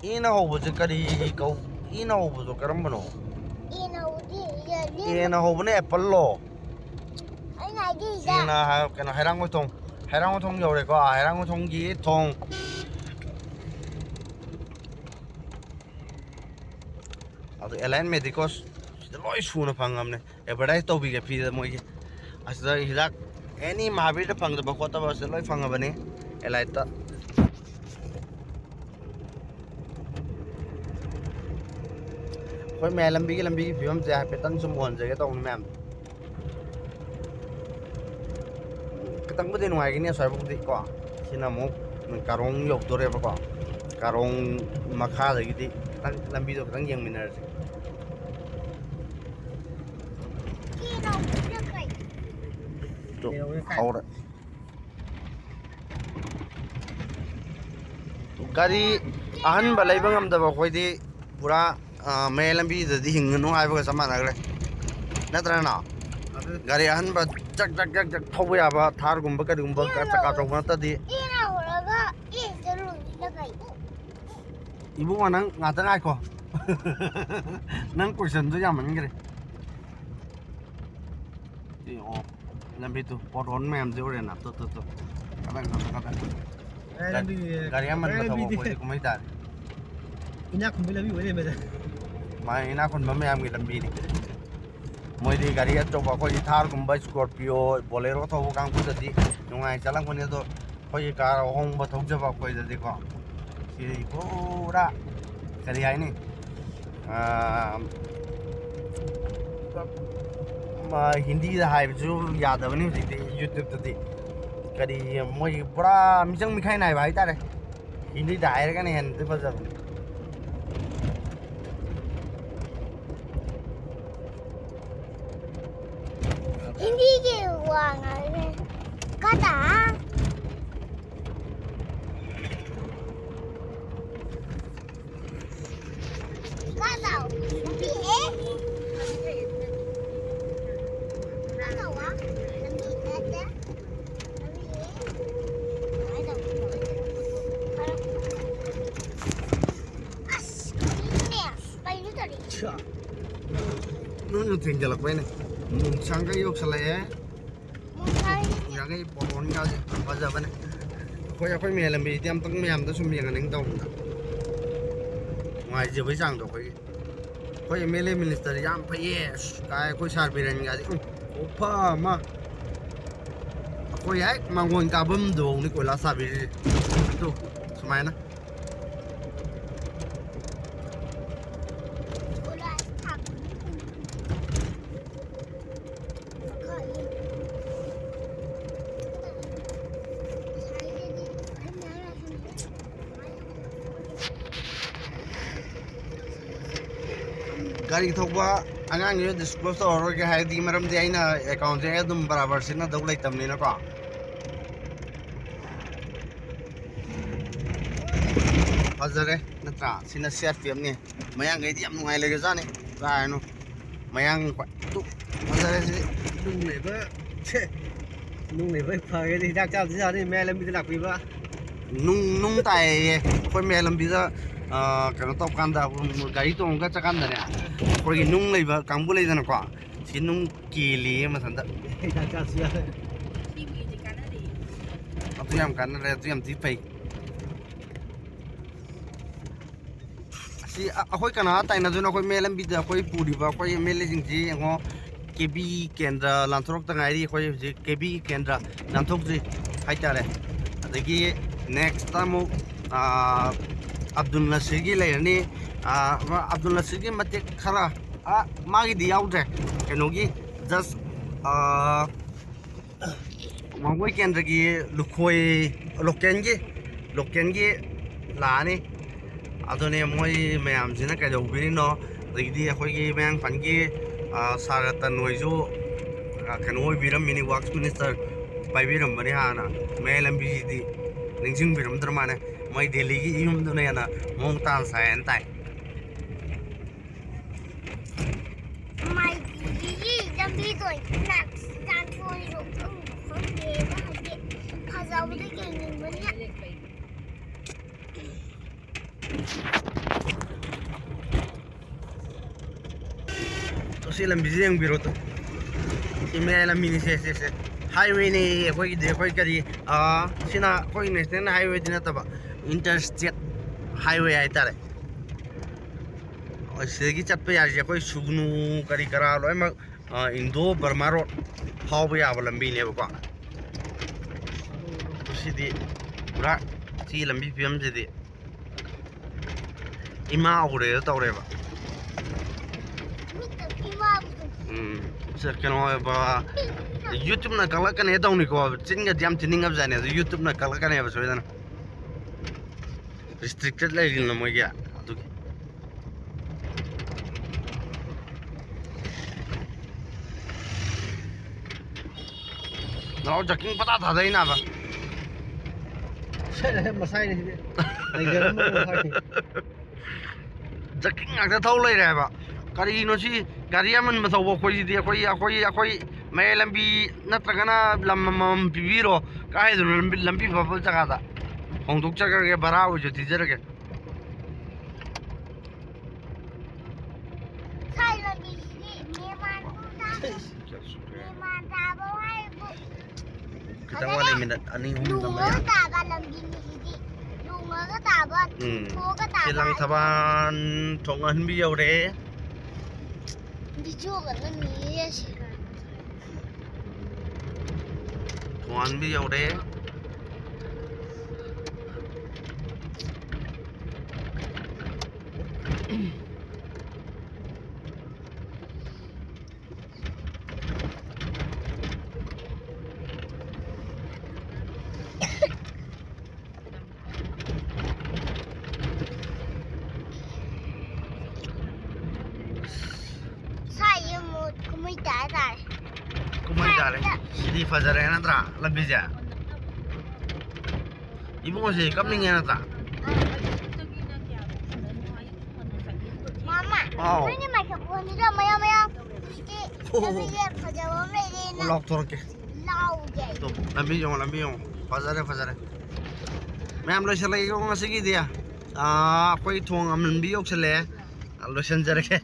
ꯏꯅ ꯍꯧꯕꯁꯦ ꯀꯔꯤ ꯀꯧ ꯏꯅ ꯍꯧꯕꯗꯣ ꯀꯔꯝꯕꯅꯣ ꯑꯦꯅ ꯍꯧꯕꯅꯦ ꯑꯦꯄꯜꯂꯣ ꯏꯅ ꯀꯩꯅꯣ ꯍꯩꯔꯥꯡꯒꯣꯏꯊꯣꯡ ꯌꯧꯔꯦꯀꯣ ꯍꯩꯔꯥꯡꯒꯣꯏꯊꯣꯡꯒꯤ ꯊꯣꯡ ꯑꯗꯣ ꯑꯦꯂꯥꯏꯟ ꯃꯦꯗꯤꯀꯣꯁ ꯁꯤꯗ ꯂꯣꯏ ꯁꯨꯅ ꯐꯪꯉꯕꯅꯦ ꯑꯦꯗꯚꯔꯇꯥꯏꯁ ꯇꯧꯕꯤꯒꯦ ꯐ꯭ꯔꯤꯗ ꯃꯣꯏꯒꯤ ꯑꯁꯤꯗ ꯍꯤꯗꯥꯛ ꯑꯦꯅꯤ ꯃꯍꯥꯕꯤꯔꯗ ꯐꯪꯗꯕ ꯈꯣꯠꯇꯕ ꯁꯤꯗ ꯂꯣꯏ ꯐꯪꯉꯕꯅꯤ ꯑꯦꯂꯥꯏꯠꯇ ꯑꯩꯈꯣꯏ ꯃꯌꯥꯏ ꯂꯝꯕꯤꯒꯤ ꯐꯤꯕꯝꯁꯦ ꯍꯥꯏꯐꯦꯠꯇꯪ ꯁꯨꯝ ꯎꯍꯟꯖꯒꯦ ꯇꯧꯕꯅꯤ ꯃꯌꯥꯝ ꯈꯤꯇꯪꯕꯨꯗꯤ ꯅꯨꯡꯉꯥꯏꯒꯅꯤ ꯑꯁ꯭ꯋꯥꯏꯐꯥꯎꯗꯤ ꯀꯣ ꯁꯤꯅ ꯑꯃꯨꯛ ꯀꯥꯔꯣꯡ ꯌꯧꯗꯣꯔꯦꯕꯀꯣ ꯀꯥꯔꯣꯡ ꯃꯈꯥꯗꯒꯤꯗꯤ ꯈꯤꯇꯪ ꯂꯝꯕꯤꯗꯣ ꯈꯤꯇꯪ ꯌꯦꯡꯃꯤꯟꯅꯔꯁꯤ ꯍꯧꯔꯦ ꯒꯥꯔꯤ ꯑꯍꯟꯕ ꯂꯩꯕ ꯉꯝꯗꯕ ꯑꯩꯈꯣꯏꯗꯤ ꯄꯨꯔꯥ ꯃꯌꯥꯏ ꯂꯝꯕꯤꯗꯗꯤ ꯍꯤꯡꯒꯅꯨ ꯍꯥꯏꯕꯒ ꯆꯞ ꯃꯥꯟꯅꯈ꯭ꯔꯦ ꯅꯠꯇ꯭ꯔꯅ ꯒꯥꯔꯤ ꯑꯍꯟꯕ ꯆꯛ ꯊꯧꯕ ꯌꯥꯕ ꯊꯥꯔꯒꯨꯝꯕ ꯀꯔꯤꯒꯨꯝꯕ ꯆꯀꯥ ꯑꯆꯧꯕ ꯅꯠꯇꯗꯤ 이봉아 ꯅꯪ ꯉꯥꯛꯇ ꯉꯥꯏꯈꯣ ꯅꯪ ꯀꯣꯏꯁꯟꯗꯣ ꯌꯥꯝꯃꯟꯈ꯭ꯔꯦ ꯑꯣ ꯂꯝꯕꯤꯗꯨ ꯄꯣꯠꯍꯣꯟ ꯃꯌꯥꯝꯁꯦ ꯎꯔꯦꯅ ꯇꯨ ꯒꯥꯔꯤ ꯑꯃꯟꯕ ꯊꯧꯕ ꯑꯩꯈꯣꯏꯗꯤ ꯀꯨꯝꯍꯩ ꯇꯥꯔꯦ ꯏꯅꯥꯛ ꯈꯨꯟꯕ ꯂꯝꯕꯤ ꯑꯣꯏꯔꯦ ꯃꯥ ꯏꯅꯥꯛ ꯈꯨꯟꯕ ꯃꯌꯥꯝꯒꯤ ꯂꯝꯕꯤꯅꯤ ꯃꯣꯏꯗꯤ ꯒꯥꯔꯤ ꯑꯆꯧꯕ ꯑꯩꯈꯣꯏꯒꯤ ꯊꯥꯔꯒꯨꯝꯕ ꯁ꯭ꯀꯣꯔꯄꯤꯌꯣ ꯕꯣꯂꯦꯔꯣ ꯊꯧꯕ ꯀꯥꯡꯕꯨꯗꯗꯤ ꯅꯨꯡꯉꯥꯏ ꯆꯠꯂꯝꯒꯅꯤ ꯑꯗꯣ ꯑꯩꯈꯣꯏꯒꯤ ꯀꯥꯔ ꯑꯍꯣꯡꯕ ꯊꯧꯖꯕ ꯑꯩꯈꯣꯏꯗꯗꯤꯀꯣ ꯁꯤꯗꯤ ꯄꯨꯔꯥ ꯀꯔꯤ ꯍꯥꯏꯅꯤ ꯍꯤꯟꯗꯤꯗ ꯍꯥꯏꯕꯁꯨ ꯌꯥꯗꯕꯅꯤ ꯍꯧꯖꯤꯛꯇꯤ ꯌꯨꯇ꯭ꯌꯨꯕꯇꯗꯤ ꯀꯔꯤ ꯃꯣꯏꯒꯤ ꯄꯨꯔꯥ ꯃꯤꯆꯪ ꯃꯤꯈꯥꯏ ꯅꯥꯏꯕ ꯍꯥꯏꯇꯥꯔꯦ ꯍꯤꯟꯗꯤꯗ ꯍꯥꯏꯔꯒꯅ ꯍꯦꯟꯅꯗꯤ ꯐꯖꯕꯅꯤ Hindi wangan kata Nó thuyền giờ lật bên này mùng sang cái vô sài lẹ nhà cái bọn con nhau gì bao giờ bên này khôi mè làm gì tiêm tăng mèm tới xung miệng anh tông ngoài giờ với rằng được khôi mè lên minister jam phải yes cái khôi sar bị rèn gì opa mà khôi ấy mà ngồi cả bấm đồ này khôi lá sa bị tu semai na गाड़ी थोबा आगांग यो disclose तौर के हाइदी मरम दे आइना account जे एकदम बराबर से ना दौ लेतमनी ना को फजरे नत्रा सिना सेट पियम ने मयांग गई याम नुंगाई लेगे जाने गायनो मयांग तु फजरे से ꯅꯨꯡ ꯂꯩꯕ ꯅꯨꯡ ꯂꯩꯕ ꯐꯔꯦ ꯍꯤꯗꯥꯛ ꯆꯥꯕꯗꯤ ꯆꯥꯗꯦ ꯃꯌꯥꯏ ꯂꯝꯕꯤꯗ ꯂꯥꯛꯄꯤꯕ ꯅꯨꯡ ꯇꯥꯏꯌꯦ ꯑꯩꯈꯣꯏ ꯃꯌꯥꯏ ꯂꯝꯕꯤꯗ ꯀꯩꯅꯣ ꯇꯧꯀꯥꯟꯗ ꯒꯥꯔꯤ ꯇꯣꯡꯉꯒ ꯆꯠꯀꯥꯟꯗꯅꯦ ꯑꯩꯈꯣꯏꯒꯤ ꯅꯨꯡ ꯂꯩꯕ ꯀꯥꯡꯕꯨ ꯂꯩꯗꯅꯀꯣ ꯁꯤ ꯅꯨꯡ ꯀꯦꯜꯂꯤꯌꯦ ꯃꯊꯟꯇ ꯍꯤꯗꯥꯛ ꯆꯥꯕꯁꯨ ꯌꯥꯗꯦ ꯑꯗꯨ ꯌꯥꯝ ꯀꯥꯟꯅꯔꯦ ꯑꯗꯨ ꯌꯥꯝ ꯊꯤ ꯐꯩ ꯑꯁꯤ ꯑꯩꯈꯣꯏ ꯀꯅꯥ ꯇꯥꯏꯅꯗꯣꯏꯅꯣ ꯑꯩꯈꯣꯏ ꯃꯌꯥꯏ ꯂꯝꯕꯤꯗ ꯑꯩꯈꯣꯏ ꯄꯨꯔꯤꯕ ꯑꯩꯈꯣꯏ ꯑꯦꯝ ꯑꯦꯜ ꯑꯦꯁꯤꯡꯁꯤ ꯌꯦꯡꯉꯣ ꯀꯦꯕꯤ ꯀꯦꯟꯗ꯭ꯔ ꯂꯥꯟꯊꯣꯔꯛꯇ ꯉꯥꯏꯔꯤ ꯑꯩꯈꯣꯏ ꯍꯧꯖꯤꯛ ꯀꯦꯕꯤ ꯀꯦꯟꯗ꯭ꯔ ꯂꯥꯟꯊꯣꯛꯇ꯭ꯔꯤ ꯍꯥꯏꯇꯥꯔꯦ ꯑꯗꯒꯤ ꯅꯦꯛꯁꯇ ꯑꯃꯨꯛ ꯑꯕꯗꯨꯜ ꯅꯁꯤꯔꯒꯤ ꯂꯩꯔꯅꯤ ꯑꯕꯗꯨꯜ ꯅꯁꯤꯔꯒꯤ ꯃꯇꯦꯛ ꯈꯔ ꯃꯥꯒꯤꯗꯤ ꯌꯥꯎꯗ꯭ꯔꯦ ꯀꯩꯅꯣꯒꯤ ꯖꯁ ꯋꯥꯡꯒꯣꯏ ꯀꯦꯟꯗ꯭ꯔꯒꯤ ꯂꯨꯈꯣꯏ ꯂꯣꯀꯦꯜꯒꯤ ꯂꯥꯛꯑꯅꯤ ꯑꯗꯨꯅꯦ ꯃꯣꯏ ꯃꯌꯥꯝꯁꯤꯅ ꯀꯩꯗꯧꯕꯤꯔꯤꯅꯣ ꯑꯗꯒꯤꯗꯤ ꯑꯩꯈꯣꯏꯒꯤ ꯃꯌꯥꯡꯐꯥꯟꯒꯤ ꯁꯥꯔ ꯔꯇꯟ ꯍꯣꯏꯁꯨ ꯀꯩꯅꯣ ꯑꯣꯏꯕꯤꯔꯝꯃꯤꯅꯤ ꯋꯥꯛꯁ ꯃꯤꯅꯤꯁꯇꯔ ꯄꯥꯏꯕꯤꯔꯝꯕꯅꯤ ꯍꯥꯟꯅ ꯃꯌꯥꯏ ꯂꯝꯕꯤꯁꯤꯗꯤ ꯅꯤꯡꯁꯤꯡꯕꯤꯔꯝꯗ꯭ꯔ ꯃꯥꯜꯂꯦ ꯃꯣꯏ ꯗꯦꯜꯂꯤꯒꯤ ꯌꯨꯝꯗꯨꯅ ꯍꯦꯟꯅ ꯃꯑꯣꯡ ꯇꯥꯅ ꯁꯥꯏꯅ ꯇꯥꯏ ꯁꯤ ꯂꯝꯕꯤꯁꯦ ꯌꯦꯡꯕꯤꯔꯣ ꯇꯣ ꯁꯤ ꯃꯌꯥꯏ ꯂꯝꯕꯤꯅꯤ ꯁꯦ ꯍꯥꯏꯋꯦꯅꯤ ꯑꯩꯈꯣꯏꯒꯤꯗꯤ ꯑꯩꯈꯣꯏ ꯀꯔꯤ ꯁꯤꯅ ꯑꯩꯈꯣꯏ ꯅꯦꯁꯅꯦꯜ ꯍꯥꯏꯋꯦꯗꯤ ꯅꯠꯇꯕ ꯏꯟꯇꯔꯁ꯭ꯇꯦꯠ ꯍꯥꯏꯋꯦ ꯍꯥꯏꯇꯥꯔꯦ ꯁꯤꯗꯒꯤ ꯆꯠꯄ ꯌꯥꯔꯤꯁꯦ ꯑꯩꯈꯣꯏ ꯁꯨꯒꯅꯨ ꯀꯔꯤ ꯀꯔꯥ ꯂꯣꯏꯅꯃꯛ ꯏꯟꯗꯣ ꯕꯔꯃꯥ ꯔꯣꯗ ꯐꯥꯎꯕ ꯌꯥꯕ ꯂꯝꯕꯤꯅꯦꯕꯀꯣ ꯁꯤꯗꯤ ꯄꯨꯔꯥ ꯁꯤ ꯂꯝꯕꯤ ꯐꯤꯕꯝꯁꯤꯗꯤ ꯏꯃꯥ ꯎꯔꯦꯗ ꯇꯧꯔꯦꯕ ꯀꯩꯅꯣ ꯌꯨꯇ꯭ꯌꯨꯕꯅ ꯀꯛꯂꯛꯀꯅꯤ ꯇꯧꯅꯤꯀꯣ ꯆꯤꯟꯒꯗꯤ ꯌꯥꯝ ꯊꯤꯅꯤꯡꯉꯕꯖꯥꯠꯅꯤ ꯑꯗꯨ ꯌꯨꯇ꯭ꯌꯨꯕꯅ ꯀꯛꯂꯛꯀꯅꯦꯕ ꯁꯣꯏꯗꯅ ꯔꯤꯁꯇ꯭ꯔꯤꯛꯇꯦꯠ ꯂꯩꯔꯤꯅ ꯃꯣꯏꯒꯤ ꯑꯗꯨꯒꯤ ꯅꯥꯎ ꯖꯛꯀꯤꯡ ꯄꯇꯥ ꯊꯥꯗꯩꯅꯥꯕ ꯃꯁꯥꯏꯅꯤ ꯁꯤꯗꯤ ꯂꯩꯖꯔꯝꯕ ꯃꯁꯥꯏꯅꯤ ꯖꯛꯀꯤꯡ ꯉꯥꯛꯇ ꯊꯧ ꯂꯩꯔꯦ ꯍꯥꯏꯕ ꯀꯔꯤꯅꯣ ꯁꯤ ꯒꯥꯔꯤ ꯑꯃꯟꯕ ꯊꯧꯕ ꯑꯩꯈꯣꯏꯁꯤꯗꯤ ꯑꯩꯈꯣꯏ ꯃꯌꯥꯏ ꯂꯝꯕꯤ ꯅꯠꯇ꯭ꯔꯒꯅ ꯂꯝ ꯑꯃꯃꯝ ꯄꯤꯕꯤꯔꯣ ꯀꯥꯏꯗꯅꯣ ꯂꯝꯕꯤ ꯐꯕ ꯖꯒꯥꯗ ꯍꯣꯡꯗꯣꯛꯆꯈ꯭ꯔꯒꯦ ꯚꯔꯥ ꯑꯣꯏꯁꯨ ꯊꯤꯖꯔꯒꯦ खितंग वाले मिनट अनि हम सिलांग थबान थोंगन भी यौरे थोंगन भी you're kumai dale sidi fajare natra labija ibu masih kamling natra Mama, ini microphone ni dah maya. Tapi dia fajawam lagi na. lock thorke Lau je. to lambi yong fajare ma'am लोग चले गए वहाँ से की दिया कोई थोंग हम भी योग चले लोशन जर के